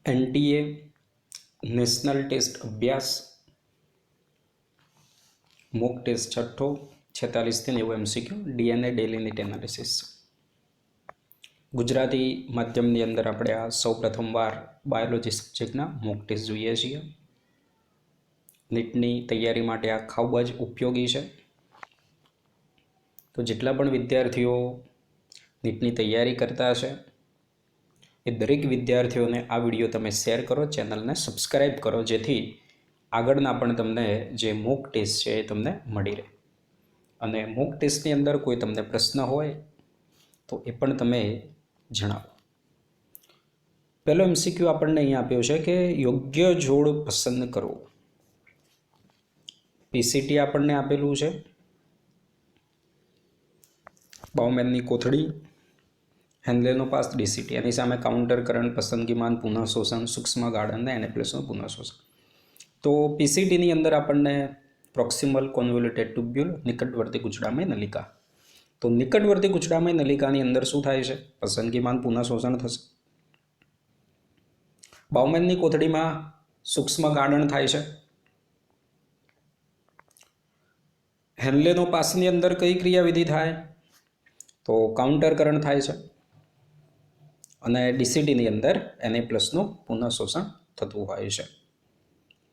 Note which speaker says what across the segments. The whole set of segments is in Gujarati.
Speaker 1: NTA નેશનલ ટેસ્ટ અભ્યાસ મોક ટેસ્ટ છઠ્ઠો 46થી 90 MCQ DNA daily NEET analysis Gujarati માધ્યમની અંદર આપણે આ સૌ પ્રથમવાર બાયોલોજી સબ્જેક્ટના મોક ટેસ્ટ જોઈએ છીએ. નીટની તૈયારી માટે આ ખૂબ જ ઉપયોગી છે. તો જેટલા પણ વિદ્યાર્થીઓ નીટની તૈયારી કરતા છે એ દરેક વિદ્યાર્થીઓને આ વિડીયો તમે શેર કરો, ચેનલને સબસ્ક્રાઈબ કરો, જેથી આગળના પણ તમને જે મોક ટેસ્ટ છે એ તમને મળી રહે. અને મોક ટેસ્ટની અંદર કોઈ તમને પ્રશ્ન હોય તો એ પણ તમે જણાવો. પહેલો MCQ આપણને અહીંયા આપ્યો છે કે યોગ્ય જોડ પસંદ કરો. PCT આપણને આપેલું છે, બાઉમેનની કોથળી, હેન્ડલેનો પાસ, DCT. એની સામે કાઉન્ટર કરંટ, પસંદગીમાન, પુનઃશોષણ, સૂક્ષ્મ ગાળા અને NA+ પુનઃશોષણ. તો PCTની અંદર આપણને પ્રોક્સિમલ કોન્વોલ્યુટેડ ટ્યુબ્યુલ, નિકટવર્તી ગુચડામય નલિકા. તો નિકટવર્તી ગુચડામય નલિકાની અંદર શું થાય છે? પસંદગીમાન પુનઃશોષણ થશે. બાઉમેનની કોથળીમાં સૂક્ષ્મ ગાળણ થાય છે. હેન્ડલેનો પાસની અંદર કઈ ક્રિયાવિધિ થાય? તો કાઉન્ટર કરંટ થાય છે. અને DCTની અંદર NA+નું પુનઃશોષણ થતું હોય છે.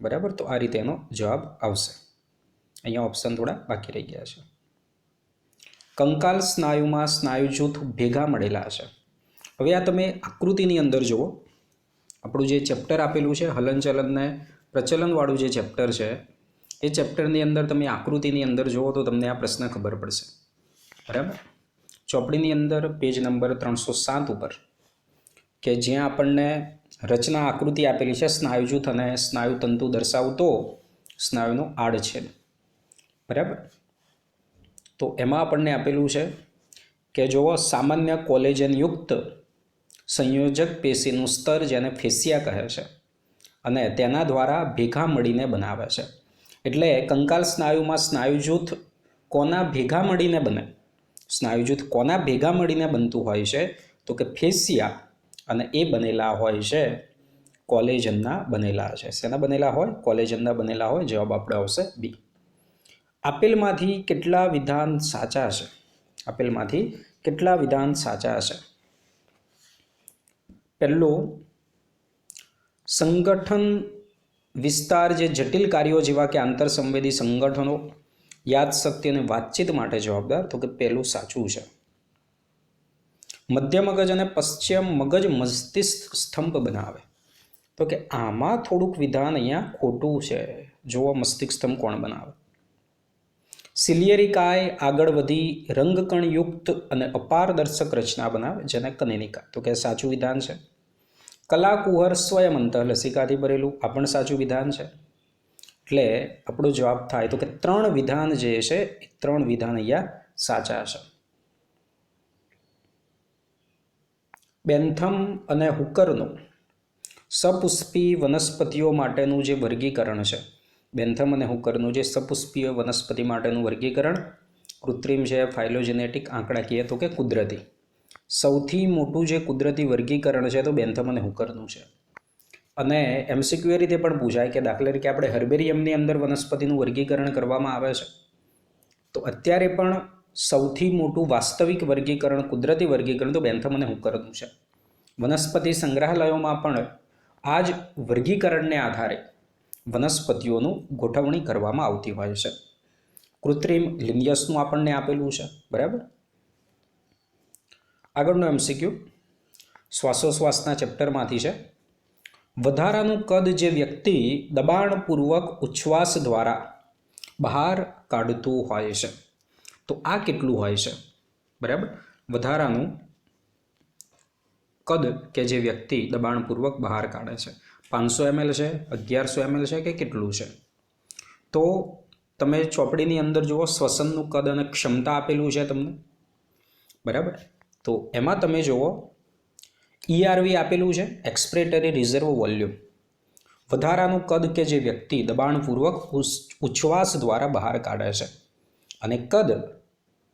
Speaker 1: બરાબર, તો આ રીતે એનો જવાબ આવશે. અહીંયા ઓપ્શન થોડા બાકી રહી ગયા છે. કંકાલ સ્નાયુમાં સ્નાયુ જૂથ ભેગા મળેલા છે. હવે આ તમે આકૃતિની અંદર જુઓ. આપણું જે ચેપ્ટર આપેલું છે હલનચલનને પ્રચલનવાળું જે ચેપ્ટર છે એ ચેપ્ટરની અંદર તમે આકૃતિની અંદર જુઓ તો તમને આ પ્રશ્ન ખબર પડશે. બરાબર, ચોપડીની અંદર પેજ નંબર 307 ઉપર કે જ્યાં આપણને રચના આકૃતિ આપેલી છે સ્નાયુ જૂથ અને સ્નાયુ તંતુ દર્શાવતો સ્નાયુનો આડછેદ. બરાબર, તો એમાં આપણને આપેલું છે કે જુઓ સામાન્ય કોલેજનયુક્ત સંયોજક પેશીનું સ્તર જેને ફેસિયા કહે છે અને તેના દ્વારા ભેગા મળીને બનાવે છે. એટલે કંકાલ સ્નાયુમાં સ્નાયુ જૂથ કોના ભેગા મળીને બને? સ્નાયુ જૂથ કોના ભેગા મળીને બનતું હોય છે? તો કે ફેસિયા, અને એ બનેલા હોય છે કોલેજનના બનેલા છે. શેના બનેલા હોય? કોલેજનના બનેલા હોય. જવાબ આપણે આવશે બી. આપેલમાંથી કેટલા વિધાન સાચા છે? આપેલમાંથી કેટલા વિધાન સાચા છે? પહેલું, સંગઠન વિસ્તાર જે જટિલ કાર્યો જેવા કે આંતરસંવેદી સંગઠનો, યાદશક્તિ અને વાતચીત માટે જવાબદાર. તો કે પહેલું સાચું છે. મધ્ય મગજ અને પશ્ચિમ મગજ મસ્તિષ્ક સ્તંભ બનાવે. તો કે આમાં થોડુંક વિધાન અહીંયા ખોટું છે. જોવો મસ્તિષ્ક સ્તંભ કોણ બનાવે? સિલિયરી કાય આગળ વધી રંગકણયુક્ત અને અપારદર્શક રચના બનાવે જેને કનેનિકા. તો કે સાચું વિધાન છે. કલાકુહર સ્વયં અંતઃલસિકાથી ભરેલું, આ પણ સાચું વિધાન છે. એટલે આપણો જવાબ થાય તો કે 3 વિધાન જે છે એ 3 વિધાન અહીંયા સાચા છે. બેન્થમ અને હુકરનું સપુષ્પી વનસ્પતિઓ માટેનું જે વર્ગીકરણ છે, બેન્થમ અને હુકરનું જે સપુષ્પીય વનસ્પતિ માટેનું વર્ગીકરણ કૃત્રિમ છે, ફાઇલોજેનેટિક, આંકડાકીય, તો કે કુદરતી. સૌથી મોટું જે કુદરતી વર્ગીકરણ છે તો બેન્થમ અને હુકરનું છે. અને MCQ એ રીતે પણ પૂછાય કે દાખલા તરીકે આપણે હર્બેરિયમની અંદર વનસ્પતિનું વર્ગીકરણ કરવામાં આવે છે તો અત્યારે પણ સૌથી મોટું વાસ્તવિક વર્ગીકરણ, કુદરતી વર્ગીકરણ તો બેન્થમ અને હુકરનું છે. વનસ્પતિ સંગ્રહાલયોમાં પણ આ જ વર્ગીકરણને આધારે વનસ્પતિઓનું ગોઠવણી કરવામાં આવતી હોય છે. કૃત્રિમ લિનિયસનું આપણને આપેલું છે. બરાબર, આગળનો MCQ શ્વાસોશ્વાસના ચેપ્ટરમાંથી છે. વધારાનું કદ જે વ્યક્તિ દબાણપૂર્વક ઉચ્છ્વાસ દ્વારા બહાર કાઢતું હોય છે તો આ કેટલું હોય છે? બરાબર, વધારાનું કદ કે જે વ્યક્તિ દબાણપૂર્વક બહાર કાઢે છે 500 ml છે, 1100 ml છે કે કેટલું છે? તો તમે ચોપડીની અંદર જુઓ શ્વસનનું કદ અને ક્ષમતા આપેલું છે તમને. બરાબર, તો એમાં તમે જુઓ ERV આપેલું છે, એક્સપિરેટરી રિઝર્વ વોલ્યુમ. વધારાનું કદ કે જે વ્યક્તિ દબાણપૂર્વક ઉચ્છ્વાસ દ્વારા બહાર કાઢે છે અને કદ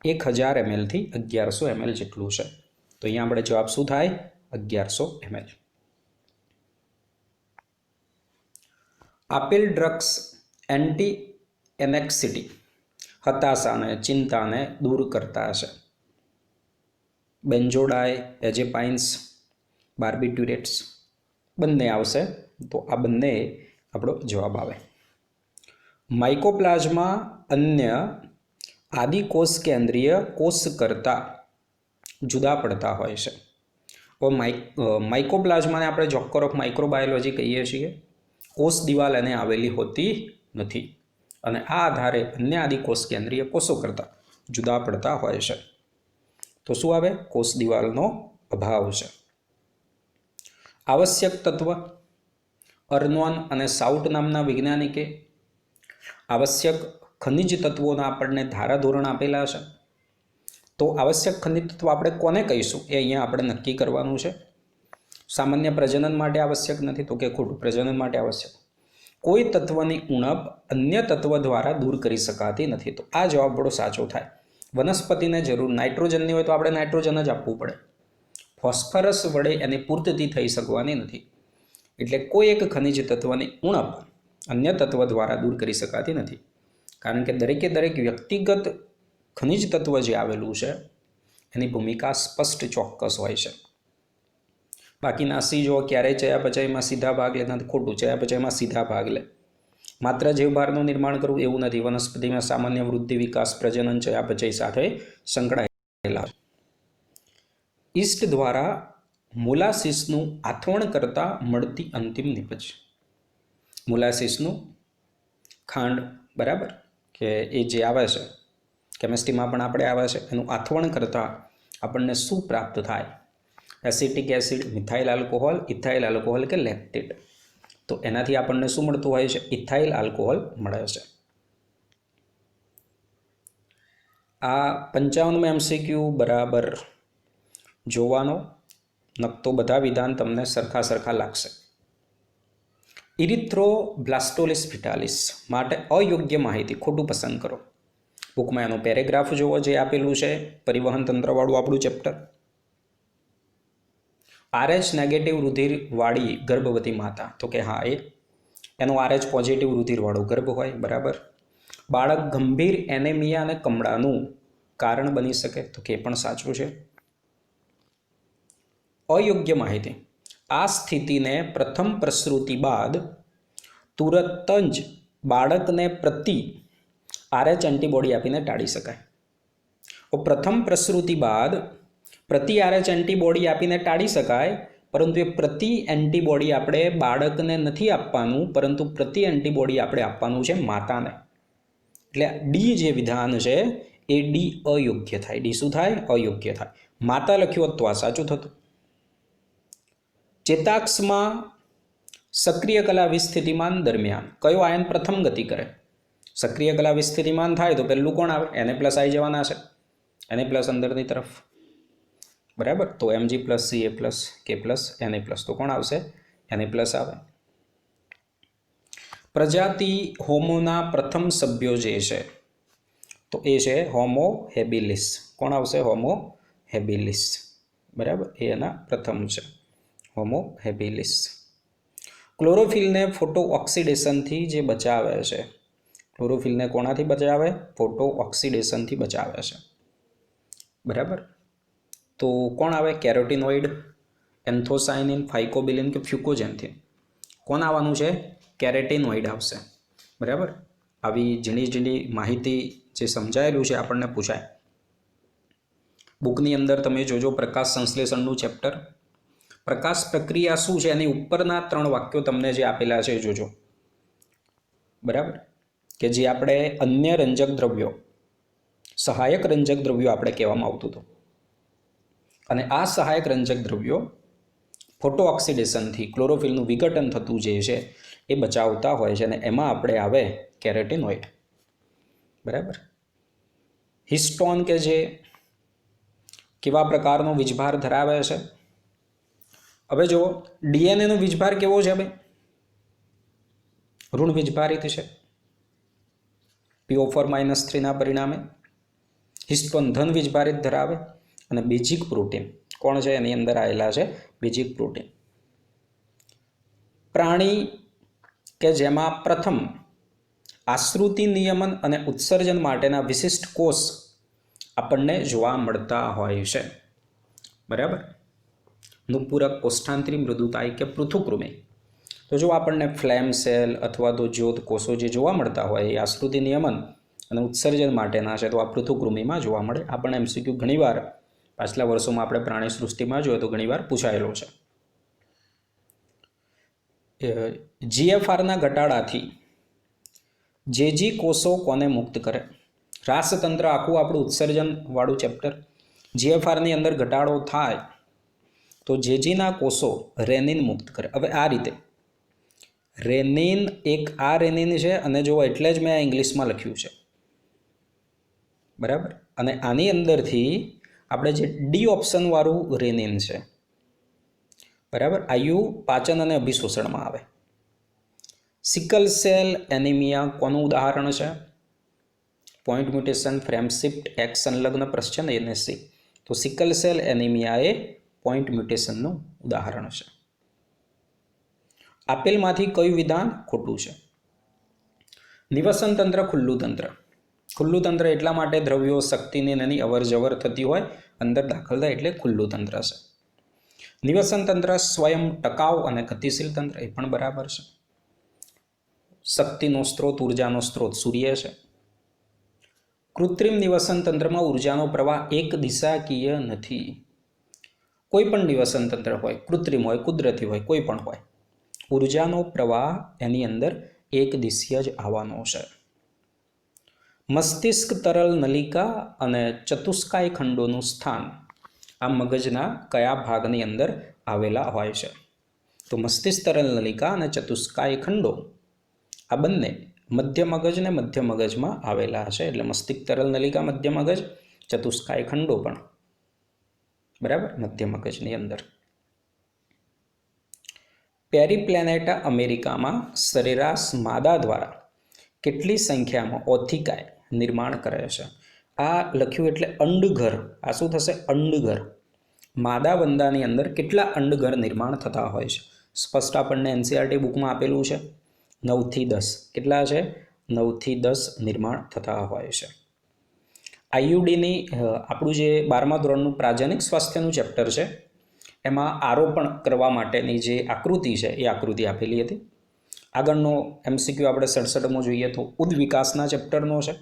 Speaker 1: 1000 ml થી 1100 ml જેટલું છે. તો અહીંયા આપણે જવાબ શું થાય? 1100 ml. આપેલ ડ્રગ્સ એન્ટી એનેક્સિટી હતાશાને ચિંતાને દૂર કરતા હશે. બેન્જોડાઈ એજેપાઇન્સ બાર્બિટ્યુરેટ્સ બંને આવશે, તો આ બંને આપણો જવાબ આવે. માઇકોપ્લાઝ્મા અન્ય આદિકોષ કેન્દ્રીય કોષ કરતાં જુદા પડતા હોય છે. માઇકોપ્લાઝ્માને આપણે જોક્કર ઓફ માઇક્રોબાયોલોજી કહીએ છીએ. કોષ દિવાલ એને આવેલી હોતી નથી અને આ આધારે અન્ય આદિકોષ કેન્દ્રીય કોષો કરતાં જુદા પડતા હોય છે. તો શું આવે? કોષ દિવાલનો અભાવ છે. આવશ્યક તત્વ અર્નોન અને સાઉટ નામના વૈજ્ઞાનિકે આવશ્યક ખનિજ તત્વોના આપણને ધારાધોરણ આપેલા છે. તો આવશ્યક ખનિજ તત્વ આપણે કોને કહીશું એ અહીંયા આપણે નક્કી કરવાનું છે. સામાન્ય પ્રજનન માટે આવશ્યક નથી, તો કે ખોટું, પ્રજનન માટે આવશ્યક. કોઈ તત્વની ઉણપ અન્ય તત્વ દ્વારા દૂર કરી શકાતી નથી, તો આ જવાબ આપણો સાચો થાય. વનસ્પતિને જરૂર નાઇટ્રોજનની હોય તો આપણે નાઇટ્રોજન જ આપવું પડે. ફોસ્ફરસ વડે એની પૂર્તિ થઈ શકવાની નથી. એટલે કોઈ એક ખનિજ તત્વની ઉણપ અન્ય તત્વ દ્વારા દૂર કરી શકાતી નથી, કારણ કે દરેકે દરેક વ્યક્તિગત ખનિજ તત્વ જે આવેલું છે એની ભૂમિકા સ્પષ્ટ ચોક્કસ હોય છે. બાકીના સી જો ક્યારેય ચયાપચયમાં સીધા ભાગ લેતા નથી, ખોટું. ચયાપચયમાં સીધા ભાગ લે. માત્ર જીવભારનું નિર્માણ કરવું એવું નથી. વનસ્પતિમાં સામાન્ય વૃદ્ધિ, વિકાસ, પ્રજનન ચયાપચય સાથે સંકળાયેલા છે. ઈસ્ટ દ્વારા મોલાસીસનું આથવણ કરતાં મળતી અંતિમ નિપજ. મોલાસીસનું ખાંડ, બરાબર, કે એ જે આવે છે કેમિસ્ટ્રીમાં પણ આપણે આવે છે, એનું આથવણ કરતાં આપણને શું પ્રાપ્ત થાય? Acetic acid, methyl alcohol, ethyl alcohol કે લેક્ટેટ. તો એનાથી આપણને શું મળતું હોય છે? ઇથાઇલ આલ્કોહોલ મળે છે. આ 55 MCQ બરાબર જોવાનો, નકતો બધા વિધાન તમને સરખા લાગશે. ઇરિથ્રોબ્લાસ્ટોલિસ ફિટાલિસ માટે અયોગ્ય માહિતી, ખોટું પસંદ કરો. બુકમાં એનો પેરેગ્રાફ જોવો જે આપેલું છે, પરિવહન તંત્રવાળું આપણું ચેપ્ટર. RH નેગેટિવ રુધિરવાળી ગર્ભવતી માતા, તો કે હા, એનો RH પોઝિટિવ રુધિરવાળો ગર્ભ હોય, બરાબર. બાળક ગંભીર એનેમિયા અને કમળાનું કારણ બની શકે, તો કે પણ સાચું છે. અયોગ્ય માહિતી, આ સ્થિતિને પ્રથમ પ્રસૂતિ બાદ તુરંત જ બાળકને પ્રતિ RH એન્ટીબોડી આપીને ટાળી શકાય. પ્રથમ પ્રસૂતિ બાદ પ્રતિ RH એન્ટીબોડી આપીને ટાળી શકાય, પરંતુ એ પ્રતિ એન્ટીબોડી આપણે બાળકને નથી આપવાનું, પરંતુ પ્રતિ એન્ટીબોડી આપણે આપવાનું છે માતાને. એટલે ડી જે વિધાન છે એ ડી અયોગ્ય થાય. ડી શું થાય? અયોગ્ય થાય. માતા લખ્યું હોત તો આ સાચું થતું. ચેતાક્ષમાં સક્રિય કલા વિસ્થિતિમાન દરમિયાન કયો આયન પ્રથમ ગતિ કરે? સક્રિય કલા વિસ્થિતિમાન થાય તો પહેલું કોણ આવે? Na+ આવી જવાના છે. Na+ અંદરની તરફ, બરાબર. તો Mg+, Ca+, K+, Na+, તો કોણ આવશે? Na+ આવે. પ્રજાતિ હોમોના પ્રથમ સભ્યો જે છે તો એ છે હોમો હેબિલિસ. કોણ આવશે? હોમો હેબિલિસ, બરાબર. એ એના પ્રથમ છે, હોમો હેબિલિસ. ક્લોરોફિલને ફોટો ઓક્સિડેશનથી જે બચાવે છે, ક્લોરોફિલને કોનાથી બચાવે? ફોટો ઓક્સિડેશનથી બચાવે છે, બરાબર. તો કોણ આવે? કેરોટીનોઇડ, એન્થોસાયનિન, ફાઇકોબિલિન કે ફ્યુકોજેન્થિન. કોણ આવવાનું છે? કેરેટીનોઇડ આવશે, બરાબર. આવી ઝીણી માહિતી જે સમજાયેલું છે આપણને પૂછાય. બુકની અંદર તમે જોજો પ્રકાશ સંશ્લેષણનું ચેપ્ટર. પ્રકાશ પ્રક્રિયા શું છે એની ઉપરના 3 વાક્યો તમને જે આપેલા છે જોજો, બરાબર. કે જે આપણે અન્ય રંજક દ્રવ્યો, સહાયક રંજક દ્રવ્યો આપણે કહેવામાં આવતું હતું, અને આ સહાયક રંજક દ્રવ્યો ફોટો ઓક્સિડેશનથી ક્લોરોફિલનું વિઘટન થતું જે છે એ બચાવતા હોય છે, અને એમાં આપણે આવે કેરેટીનોઇડ, બરાબર. હિસ્ટોન કે જે કેવા પ્રકારનો વીજભાર ધરાવે છે? હવે જો ડીએનએનો વીજભાર કેવો છે ભાઈ? ઋણ વીજભારિત છે. PO4-3 પરિણામે હિસ્ટોન ધન વીજભારિત ધરાવે, અને બેઝિક પ્રોટીન કોણ છે એની અંદર આવેલા છે? Basic protein. પ્રાણી કે જેમાં પ્રથમ આશ્રુતિ નિયમન અને ઉત્સર્જન માટેના વિશિષ્ટ કોષ આપણને જોવા મળતા હોય છે. બરાબર. નુપૂરક, કોષ્ઠાંતરી, મૃદુતાઈ કે પૃથુકૃમિ. તો જો આપણને ફ્લેમ સેલ અથવા તો જ્યોત કોષો જે જોવા મળતા હોય એ આશ્રુતિ નિયમન અને ઉત્સર્જન માટેના છે, તો આ પૃથુકૃમિમાં જોવા મળે. આપણને એમસીક્યુ ઘણીવાર પાછલા વર્ષોમાં આપણે પ્રાણી સૃષ્ટિમાં જોઈએ તો ઘણીવાર પૂછાયેલો છે. જીએફઆરના ઘટાડાથી જેજી કોષો કોને મુક્ત કરે? રાસતંત્ર આખું આપણું ઉત્સર્જનવાળું ચેપ્ટર. જીએફઆરની અંદર ઘટાડો થાય તો જેજીના કોષો રેનિન મુક્ત કરે. હવે આ રીતે રેનિન, એક આ રેનિન છે અને જો એટલે જ મેં આ ઇંગ્લિશમાં લખ્યું છે. બરાબર. અને આની અંદરથી આપણે જે ડી ઓપ્શનવાળું રેનિન છે, બરાબર, આયુ પાચન અને અભિશોષણમાં આવે. સિકલ સેલ એનિમિયા કોનું ઉદાહરણ છે? Point mutation, frame shift, x સંલગ્ન પ્રશ્ન, એનએસસી. તો સિકલ સેલ એનિમિયા એ પોઈન્ટ મ્યુટેશનનું ઉદાહરણ છે. આપેલમાંથી કયું વિધાન ખોટું છે? નિવસન તંત્ર ખુલ્લું તંત્ર. ખુલ્લું તંત્ર એટલા માટે દ્રવ્યો, શક્તિની એની અવર જવર થતી હોય, અંદર દાખલ થાય એટલે ખુલ્લું તંત્ર છે. નિવસન તંત્ર સ્વયં ટકાઉ અને ગતિશીલ તંત્ર, એ પણ બરાબર છે. શક્તિનો સ્ત્રોત, ઉર્જાનો સ્ત્રોત સૂર્ય છે. કૃત્રિમ નિવસન તંત્રમાં ઉર્જાનો પ્રવાહ એક દિશાકીય નથી. કોઈ પણ નિવસન તંત્ર હોય, કૃત્રિમ હોય, કુદરતી હોય, કોઈ પણ હોય, ઉર્જાનો પ્રવાહ એની અંદર એક દિશીય જ આવવાનો છે. મસ્તિષ્ક, તરલ નલિકા અને ચતુષ્કાય ખંડોનું સ્થાન આ મગજના કયા ભાગની અંદર આવેલા હોય છે? તો મસ્તિષ્ક, તરલ નલિકા અને ચતુષ્કાય ખંડો આ બંને મધ્ય મગજ ને મધ્ય મગજમાં આવેલા છે. એટલે મસ્તિષ્ક, તરલ નલિકા મધ્ય મગજ, ચતુષ્કાય ખંડો પણ બરાબર મધ્ય મગજની અંદર. પેરીપ્લેનેટા અમેરિકામાં સરેરાશ માદા દ્વારા કેટલી સંખ્યામાં ઓથિકાય નિર્માણ કરે છે? આ લખ્યું એટલે અંડઘર. આ શું થશે? અંડઘર. માદા વંદાની અંદર કેટલા અંડઘર નિર્માણ થતા હોય છે? સ્પષ્ટ આપણને એનસીઆરટી બુકમાં આપેલું છે 9 થી 10. કેટલા છે? 9 થી 10 નિર્માણ થતા હોય છે. આઈયુડીની આપણું જે 12મા ધોરણનું પ્રાજનિક સ્વાસ્થ્યનું ચેપ્ટર છે એમાં આરોપણ કરવા માટેની જે આકૃતિ છે એ આકૃતિ આપેલી હતી. આગળનો એમસીક્યુ આપણે 67માં જોઈએ તો ઉદ્વિકાસના ચેપ્ટરનો છે.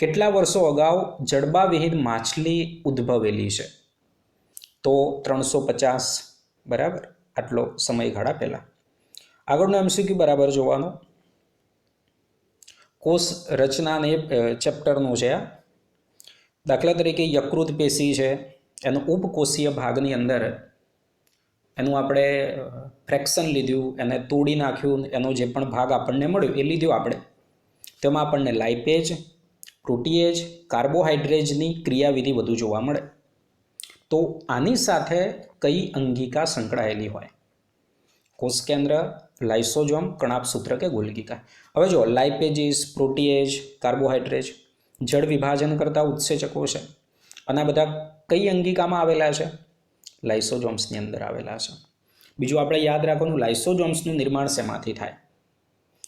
Speaker 1: કેટલા વર્ષો અગાઉ જડબાવિહીન માછલી ઉદ્ભવેલી છે? તો 350. બરાબર, આટલો સમયગાળા પહેલાં. આગળનો એમસીક્યુ બરાબર જોવાનો. કોષ રચનાને ચેપ્ટરનું છે આ. દાખલા તરીકે યકૃત પેશી છે, એનો ઉપકોષીય ભાગની અંદર એનું આપણે ફ્રેક્શન લીધું, એને તોડી નાખ્યું, એનો જે પણ ભાગ આપણને મળ્યો એ લીધો આપણે. તેમાં આપણને લાઇપેજ, પ્રોટીએજ, કાર્બોહાઈડ્રેટની ક્રિયાવિધિ વધુ જોવા મળે. તો આની સાથે કઈ અંગિકા સંકળાયેલી હોય? કોષ કેન્દ્ર, લાઇસોજોમ, કણાભસૂત્ર કે ગોલ્ગિકા. હવે જો લાઇપેજીસ, પ્રોટીએજ, કાર્બોહાઈડ્રેટ જળ વિભાજન કરતા ઉત્સેચકો છે અને આ બધા કઈ અંગિકામાં આવેલા છે? લાઇસોજોમ્સની અંદર આવેલા છે. બીજું આપણે યાદ રાખવાનું, લાઇસોજોમ્સનું નિર્માણ શેમાંથી થાય?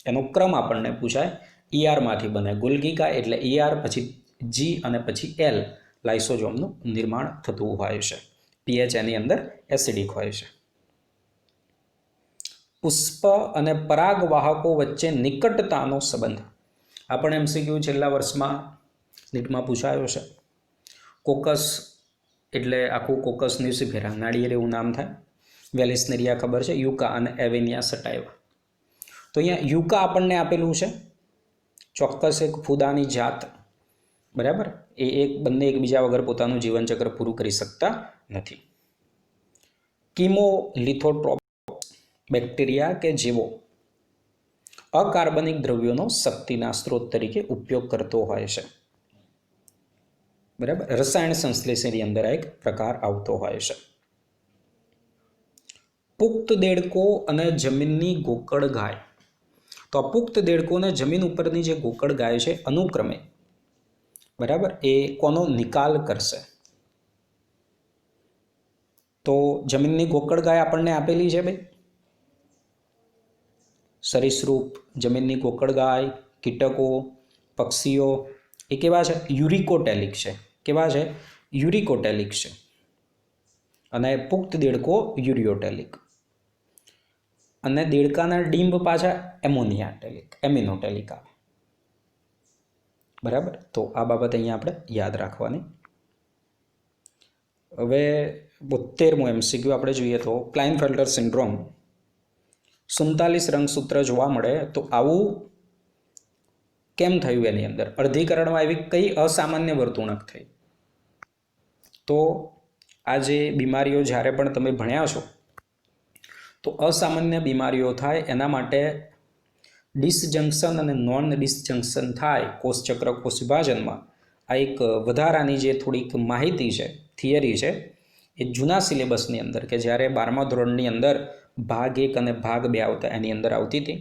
Speaker 1: એનો ક્રમ આપણને પૂછાય. ઈઆરમાંથી બને. ગોલ્ગિકા એટલે ઈઆર, પછી જી અને પછી એલ લાઇસોજોમનું નિર્માણ થતું હોય છે. પીએચ એની અંદર એસિડિક હોય છે. પુષ્પ અને પરાગવાહકો વચ્ચે નિકટતાનો સંબંધ. આ પણ એમસીક્યુ છેલ્લા વર્ષમાં નીટમાં પૂછાયો છે. કોકસ એટલે આખું કોકસ ન્યુસિફેરા, નાળિયેર એવું નામ થાય. વેલિસનેરિયા ખબર છે, યુકા અને એવેનિયા સટાઇવા. તો અહીંયા યુકા આપણને આપેલું છે, ચોક્કસ એક ફૂદાની જાત. બરાબર, એ બંને એકબીજા વગર પોતાનું જીવનચક્ર પૂરું કરી શકતા નથી. કિમોલિથોટ્રોપ બેક્ટેરિયા કે જેવો અકાર્બનિક દ્રવ્યોનો શક્તિના સ્ત્રોત તરીકે ઉપયોગ કરતો હોય છે. બરાબર, રસાયણ સંશ્લેષણની અંદર એક પ્રકાર આવતો હોય છે. પુખ્ત દેડકો અને જમીનની ગોકળ ગાય. તો આ પુખ્ત દેડકો અને જમીન ઉપરની જે ગોકળ ગાય છે અનુક્રમે બરાબર એ કોનો નિકાલ કરશે? તો જમીનની ગોકળ ગાય આપણને આપેલી છે ભાઈ સરીસૃપ, જમીનની ગોકળગાય, કીટકો, પક્ષીઓ એ કેવા છે? યુરિકોટેલિક છે. કેવા છે? યુરિકોટેલિક છે. અને પુખ્ત દેડકો યુરિયોટેલિક. અને દેડકાના ડીંબ પાછા એમિનોટેલિક આવે. બરાબર, તો આ બાબત અહીંયા આપણે યાદ રાખવાની. હવે 72મો MCQ આપણે જોઈએ તો ક્લાઇનફેલ્ટર સિન્ડ્રોમ 47 રંગસૂત્ર જોવા મળે તો આવું કેમ થયું? એની અંદર અર્ધીકરણમાં એવી કઈ અસામાન્ય વર્તણૂક થઈ? તો આ જે બીમારીઓ જ્યારે પણ તમે ભણ્યા છો તો અસામાન્ય બીમારીઓ થાય એના માટે ડિસજંક્શન અને નોન ડિસજંક્શન થાય કોષચક્ર કોષ વિભાજનમાં. આ એક વધારાની જે થોડીક માહિતી છે, થિયરી છે, એ જૂના સિલેબસની અંદર કે જ્યારે 12મા ધોરણની અંદર ભાગ 1 અને ભાગ 2 આવતા એની અંદર આવતી હતી.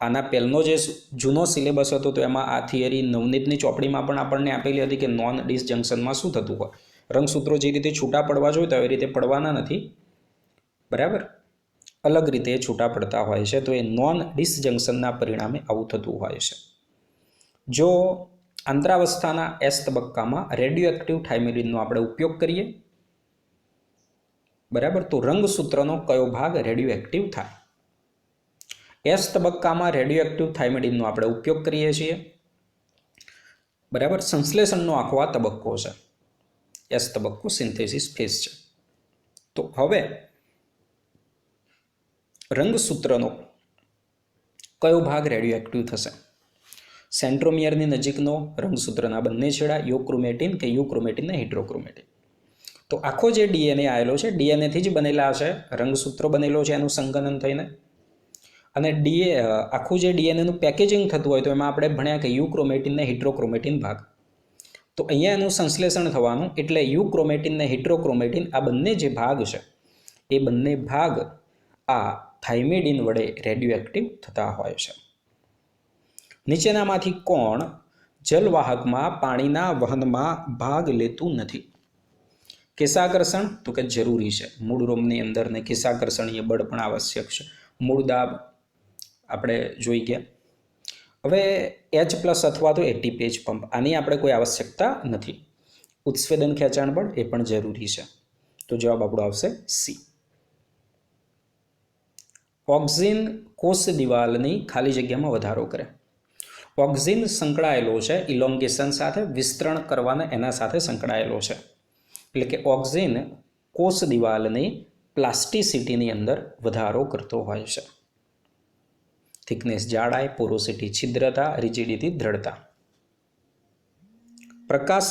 Speaker 1: આના પહેલનો જે જૂનો સિલેબસ હતો તો એમાં આ થિયરી નવનીતની ચોપડીમાં પણ આપણને આપેલી હતી કે નોન ડિસજંક્શનમાં શું થતું હોય. રંગસૂત્રો જે રીતે છૂટા પડવા જોઈએ તો એવી રીતે પડવાના નથી. બરાબર, અલગ રીતે છૂટા પડતા હોય છે. તો એ નોન ડિસજંક્શનના પરિણામે આવું થતું હોય છે. જો આંતરાવસ્થાના S તબક્કામાં રેડિયોએક્ટિવ થાઇમેટિનનો આપણે ઉપયોગ કરીએ, બરાબર, તો રંગસૂત્રનો કયો ભાગ રેડિયોએક્ટિવ થાય? S તબક્કામાં રેડિયોએક્ટિવ થાઇમેટિનનો આપણે ઉપયોગ કરીએ છીએ. બરાબર, સંશ્લેષણનો આખો આ તબક્કો છે. S તબક્કો સિન્થેસિસ ફેઝ છે. તો હવે રંગસૂત્રનો કયો ભાગ રેડિયોએક્ટિવ થશે? સેન્ટ્રોમિયરની નજીકનો રંગસૂત્રના બંને છેડા, યોક્રોમેટિન કે યુક્રોમેટિન ને હિટ્રોક્રોમેટિન. તો આખો જે ડીએનએ આવેલો છે, ડીએનએથી જ બનેલા છે, રંગસૂત્રો બનેલો છે એનું સંગનન થઈને. અને આખું જે ડીએનએનું પેકેજિંગ થતું હોય તો એમાં આપણે ભણ્યા કે યુક્રોમેટિન ને હિટ્રોક્રોમેટિન ભાગ. તો અહીંયા એનું સંશ્લેષણ થવાનું એટલે યુક્રોમેટિન ને હિટ્રોક્રોમેટિન આ બંને જે ભાગ છે એ બંને ભાગ આ થાઇમેડિન વડે રેડિયોએક્ટિવ થતા હોય છે. નીચેનામાંથી કોણ જલવાહકમાં પાણીના વહનમાં ભાગ લેતું નથી? કેશાકર્ષણ તો કે જરૂરી છે. મૂળ રોમની અંદર ને કેશાકર્ષણીય બળ પણ આવશ્યક છે. મૂળ દાબ આપણે જોઈ ગયા. હવે H+ અથવા તો એટીપી પંપ, આની આપણે કોઈ આવશ્યકતા નથી. ઉત્સ્વેદન ખેંચાણ બળ એ પણ જરૂરી છે. તો જવાબ આપણો આવશે સી. ઓક્સિન કોષ દિવાલની ખાલી જગ્યામાં વધારો કરે. ઓક્સિન સંકળાયેલો છે ઇલોંગેશન સાથે, વિસ્તરણ કરવાના એના સાથે સંકળાયેલો છે. એટલે કે ઓક્સિન કોષ દિવાલની પ્લાસ્ટિસિટીની અંદર વધારો કરતો હોય છે. થિકનેસ જાડાઈ, પોરોસિટી છિદ્રતા, રિજિડિટી દ્રઢતા. પ્રકાશ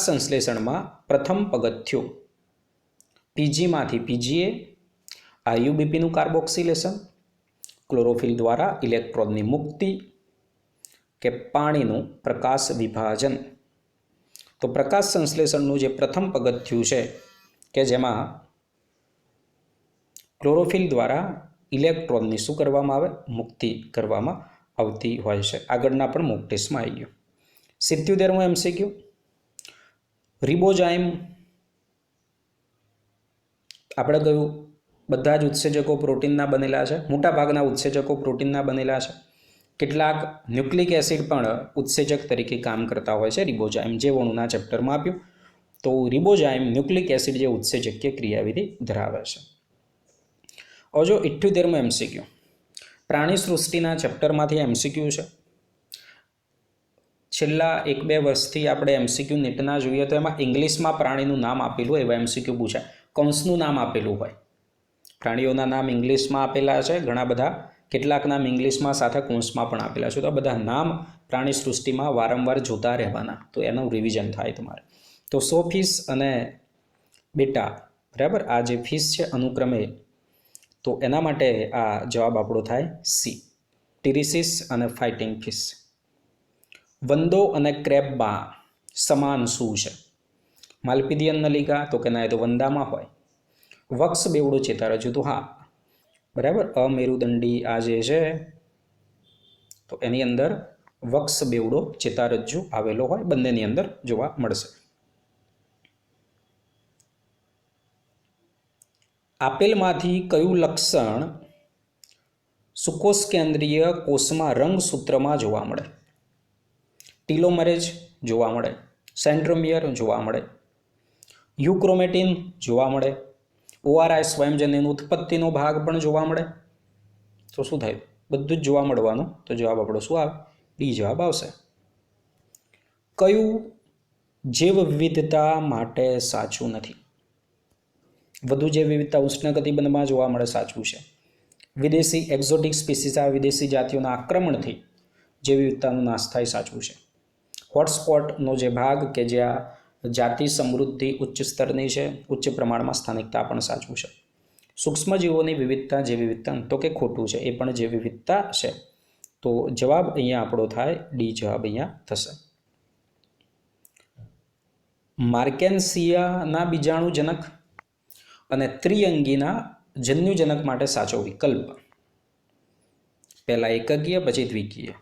Speaker 1: સંશ્લેષણમાં પ્રથમ પગથિયું પીજીમાંથી પીજીએ, આયુબીપીનું કાર્બોક્સિલેશન, ક્લોરોફિલ દ્વારા ઇલેક્ટ્રોનની મુક્તિ કે પાણીનું પ્રકાશ વિભાજન. તો પ્રકાશ સંશ્લેષણનું જે પ્રથમ પગથિયું છે કે જેમાં ક્લોરોફિલ દ્વારા ઇલેક્ટ્રોનની શું કરવામાં આવે? મુક્તિ કરવામાં આવતી હોય છે. આગળના પણ મોક ટેસ્ટમાં આવી ગયું. 77મો MCQ રિબોઝાઇમ. આપણે કહ્યું બધા જ ઉત્સેચકો પ્રોટીનના બનેલા છે. મોટાભાગના ઉત્સેચકો પ્રોટીનના બનેલા છે. કેટલાક ન્યુક્લિક એસિડ પણ ઉત્સેચક તરીકે કામ કરતા હોય છે. રિબોઝાઇમ જે વણુના ચેપ્ટરમાં આપ્યું. તો રિબોઝાઇમ ન્યુક્લિક એસિડ જે ઉત્સેચકીય ક્રિયાવિધિ ધરાવે છે. હવે જો 78મો MCQ પ્રાણી સૃષ્ટિના ચેપ્ટરમાંથી MCQ છે. છેલ્લા 1-2 વર્ષથી આપણે MCQ નીટના જોઈએ તો એમાં ઇંગ્લિશમાં પ્રાણીનું નામ આપેલું હોય એવા MCQ પૂછાય. કંસનું નામ આપેલું હોય. પ્રાણીઓના નામ ઇંગ્લિશમાં આપેલા છે ઘણા બધા, કેટલાક નામ ઇંગ્લિશમાં સાથે કૌંસમાં પણ આપેલા છે. તો આ બધા નામ પ્રાણી સૃષ્ટિમાં વારંવાર જોતા રહેવાના, તો એનું રિવિઝન થાય તમારે. તો સોફિશ અને બેટા, બરાબર, આ જે ફિશ છે અનુક્રમે, તો એના માટે આ જવાબ આપણો થાય સી. ટિરિસિસ અને ફાઇટિંગ ફિશ. વંદો અને ક્રેબમાં સમાન શું છે? માલ્પિદિયન નલિકા તો કે ના, એ તો વંદામાં હોય. વક્ષ બેવડો ચેતારજ્જુ તો હા, બરાબર, અમેરુદંડી આ જે છે તો એની અંદર વક્ષ બેવડો ચેતારજ્જુ આવેલો હોય, બંનેની અંદર જોવા મળશે. આપેલમાંથી કયું લક્ષણ સુકોષ કેન્દ્રીય કોષમાં રંગસૂત્રમાં જોવા મળે? ટીલોમરેજ જોવા મળે, સેન્ટ્રોમિયર જોવા મળે, યુક્રોમેટિન જોવા મળે, ઓઆરઆઈ સ્વયંજન્યની ઉત્પત્તિનો ભાગ પણ જોવા મળે. તો શું થાય? બધું જ જોવા મળવાનું. તો જવાબ આપણો શું આવે? ડી જવાબ આવશે. કયું જૈવ વિવિધતા માટે સાચું નથી? વધુ જૈવ વિવિધતા ઉષ્ણકટિબંધમાં જોવા મળે, સાચું છે. વિદેશી એક્ઝોટિક સ્પીસીસ, આ વિદેશી જાતિઓના આક્રમણથી જૈવ વિવિધતાનો નાશ થાય, સાચું છે. હોટસ્પોટનો જે ભાગ કે જ્યાં જાતિ સમૃદ્ધિ ઉચ્ચ સ્તરની છે, ઉચ્ચ પ્રમાણમાં સ્થાનિકતા, પણ સાચું છે. સૂક્ષ્મજીવોની વિવિધતા જે વિવિધતા, તો કે ખોટું છે, એ પણ જે વિવિધતા છે. તો જવાબ અહીંયા આપણો થાય ડી જવાબ અહીંયા થશે. માર્કેન્સિયાના બીજાણુજનક અને ત્રિઅંગીના જન્યુજનક માટે સાચો વિકલ્પ. પહેલા એકકીય પછી દ્વિકીય,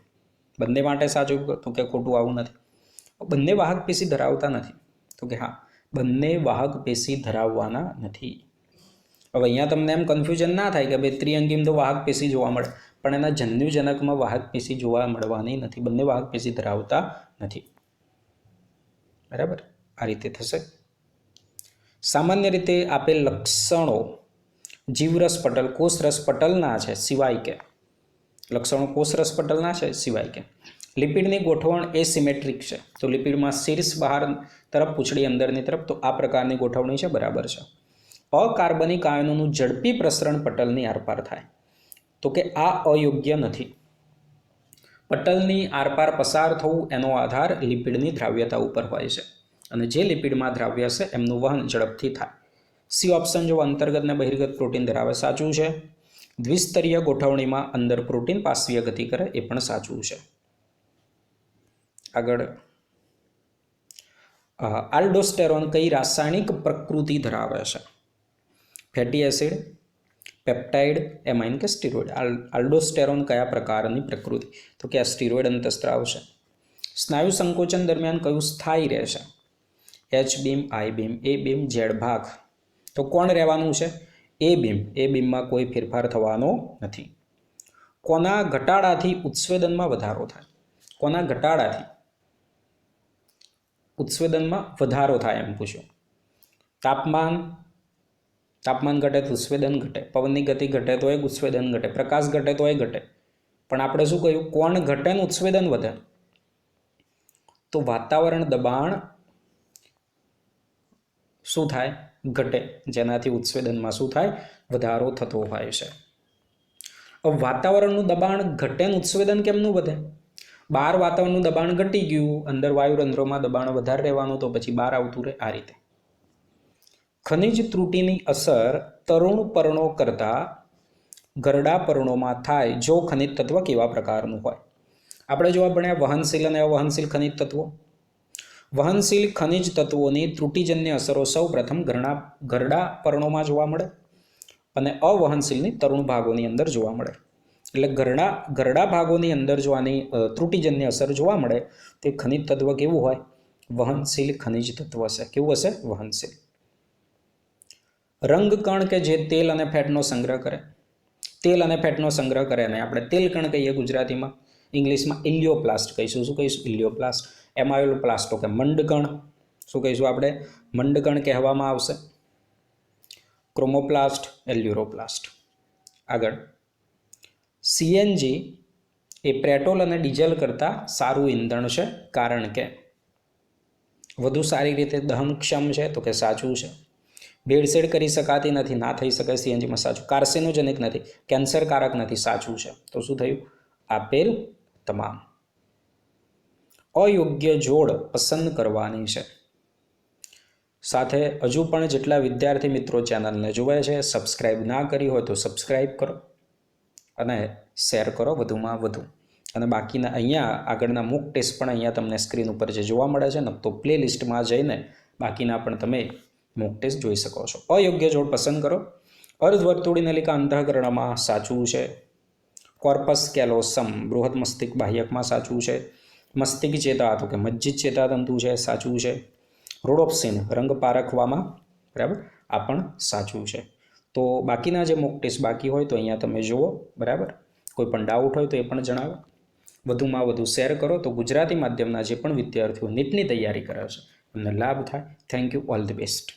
Speaker 1: બંને માટે સાચું તો કે ખોટું? આવું નથી. બંને વાહક પેશી ધરાવતા નથી તો કે હા, બંને વાહક પેશી ધરાવવાના નથી. હવે અહીંયા તમને એમ કન્ફ્યુઝન ના થાય કે ભાઈ ત્રિઅંગીમાં તો વાહક પેશી જોવા મળે, પણ એના જન્યુજનકમાં વાહક પેશી જોવા મળવાની નથી. બંને વાહક પેશી ધરાવતા નથી. બરાબર, આ રીતે થશે. સામાન્ય રીતે આપેલ લક્ષણો જીવરસ પટલ, કોષરસ પટલના છે, સિવાય કે લક્ષણો કોષરસ પટલના છે, સિવાય કે લિપિડની ગોઠવણ એસિમેટ્રિક છે. તો લિપિડમાં શીર્ષ બહાર તરફ, પૂંછડી અંદરની તરફ. તો આ પ્રકારની ગોઠવણી છે, બરાબર છે. અકાર્બનિક આયનોનું ઝડપી પ્રસરણ પટલની આરપાર થાય. તો કે આ અયોગ્ય નથી. પટલની આરપાર પસાર થવું એનો આધાર લિપિડની દ્રાવ્યતા ઉપર હોય છે, અને જે લિપિડમાં દ્રાવ્ય છે એમનું વહન ઝડપથી થાય. સી ઓપ્શન જો અંતર્ગત અને બહિર્ગત પ્રોટીન ધરાવે, સાચું છે. દ્વિસ્તરીય ગોઠવણીમાં અંદર પ્રોટીન પાર્શ્વીય ગતિ કરે, એ પણ સાચું છે. આગળ, આલ્ડોસ્ટેરોન કઈ રાસાયણિક પ્રકૃતિ ધરાવે છે? ફેટી એસિડ, પેપ્ટાઇડ, એમાઇન કે સ્ટીરોઇડ? આલ્ડોસ્ટેરોન કયા પ્રકારની પ્રકૃતિ? તો કે આ સ્ટીરોઇડ અંતસ્ત્રાવ છે. સ્નાયુ સંકોચન દરમિયાન કયું સ્થાયી રહેશે? એચ બીમ, આઈ બીમ, એ બીમ, ઝેડ ભાગ. તો કોણ રહેવાનું છે? એ બીમ. એ બીમમાં કોઈ ફેરફાર થવાનો નથી. કોના ઘટાડાથી ઉત્સ્વેદનમાં વધારો થાય? કોના ઘટાડાથી ઉત્સ્વેદનમાં વધારો થાય એમ પૂછ્યું. તાપમાન ઘટે તો ઉત્સ્વેદન ઘટે, પવનની ગતિ ઘટે તો એક ઉત્સ્વેદન ઘટે, પ્રકાશ ઘટે તો એ ઘટે. પણ આપણે શું કહ્યું? કોણ ઘટે ને ઉત્સ્વેદન વધે? તો વાતાવરણ દબાણ શું થાય? ઘટે, જેનાથી ઉત્સ્વેદનમાં શું થાય? વધારો થતો હોય છે. હવે વાતાવરણનું દબાણ ઘટે ને ઉત્સ્વેદન કેમનું વધે? બહાર વાતાવરણનું દબાણ ઘટી ગયું, અંદર વાયુરંધ્રોમાં દબાણ વધારે રહેવાનું, તો પછી બહાર આવતું રહે. આ રીતે ખનિજ ત્રુટિની અસર તરુણ પર્ણો કરતાં ઘરડા પર્ણોમાં થાય જો ખનિજ તત્વ કેવા પ્રકારનું હોય? આપણે જોવા ભણ્યા વહનશીલ અને અવહનશીલ ખનિજ તત્વો. વહનશીલ ખનિજ તત્વોની ત્રુટિજન્ય અસરો સૌ પ્રથમ ઘરડા પર્ણોમાં જોવા મળે અને અવહનશીલની તરુણ ભાગોની અંદર જોવા મળે. એટલે ઘરડા ભાગોની અંદર જો આની ત્રુટિજન્ય અસર જોવા મળે તે ખનિજ તત્વ કેવું હોય? વહનશીલ ખનિજ તત્વ હશે. કેવું હશે? વહનશીલ. રંગકણ કે જે તેલ અને ફેટનો સંગ્રહ કરે. તેલ અને ફેટનો સંગ્રહ કરે અને આપણે તેલકણ કહીએ ગુજરાતીમાં, ઇંગ્લિશમાં ઇલિયોપ્લાસ્ટ કહીશું. શું કહીશું? ઇલિયોપ્લાસ્ટ. એમાયોપ્લાસ્ટો કે મંડકણ. શું કહીશું આપણે? મંડકણ કહેવામાં આવશે. ક્રોમોપ્લાસ્ટ, એલ્યુરોપ્લાસ્ટ. આગળ, સીએનજી એ પેટ્રોલ અને ડીઝલ કરતાં સારું ઇંધણ છે, કારણ કે વધુ સારી રીતે દહનક્ષમ છે. તો કે સાચું છે. ભેળસેળ કરી શકાતી નથી, ના થઈ શકે સીએનજીમાં, સાચું. કાર્સિનોજેનિક નથી, કેન્સરકારક નથી, સાચું છે. તો શું થયું? આપેલ તમામ. અયોગ્ય જોડ પસંદ કરવાની છે. સાથે હજુ પણ જેટલા વિદ્યાર્થી મિત્રો ચેનલને જુએ છે, સબસ્ક્રાઈબ ના કરી હોય તો સબસ્ક્રાઈબ કરો અને શેર કરો વધુમાં વધુ. અને બાકીના અહીંયા આગળના મૂક ટેસ્ટ પણ અહીંયા તમને સ્ક્રીન ઉપર જે જોવા મળે છે ને, તો પ્લે લિસ્ટમાં જઈને બાકીના પણ તમે મૂક ટેસ્ટ જોઈ શકો છો. અયોગ્ય જોડ પસંદ કરો. અર્ધવર્તુળી નલિકા અંતઃકરણમાં સાચું છે. કોર્પસ કેલોસમ બૃહદ મસ્તિષ્ક બાહ્યકમાં સાચું છે. મસ્તિષ્ક ચેતા તો કે મજ્જિત ચેતાતંતુ છે, સાચું છે. રોડોપ્સિન રંગ પારખવામાં, બરાબર, આ પણ સાચું છે. તો બાકીના જે મોક ટેસ્ટ બાકી હોય તો અહીંયા તમે જુઓ, બરાબર. કોઈ પણ ડાઉટ હોય તો એ પણ જણાવો. વધુમાં વધુ શેર કરો તો ગુજરાતી માધ્યમના જે પણ વિદ્યાર્થીઓ નીટની તૈયારી કરે છે એમને લાભ થાય. Thank you. All the best.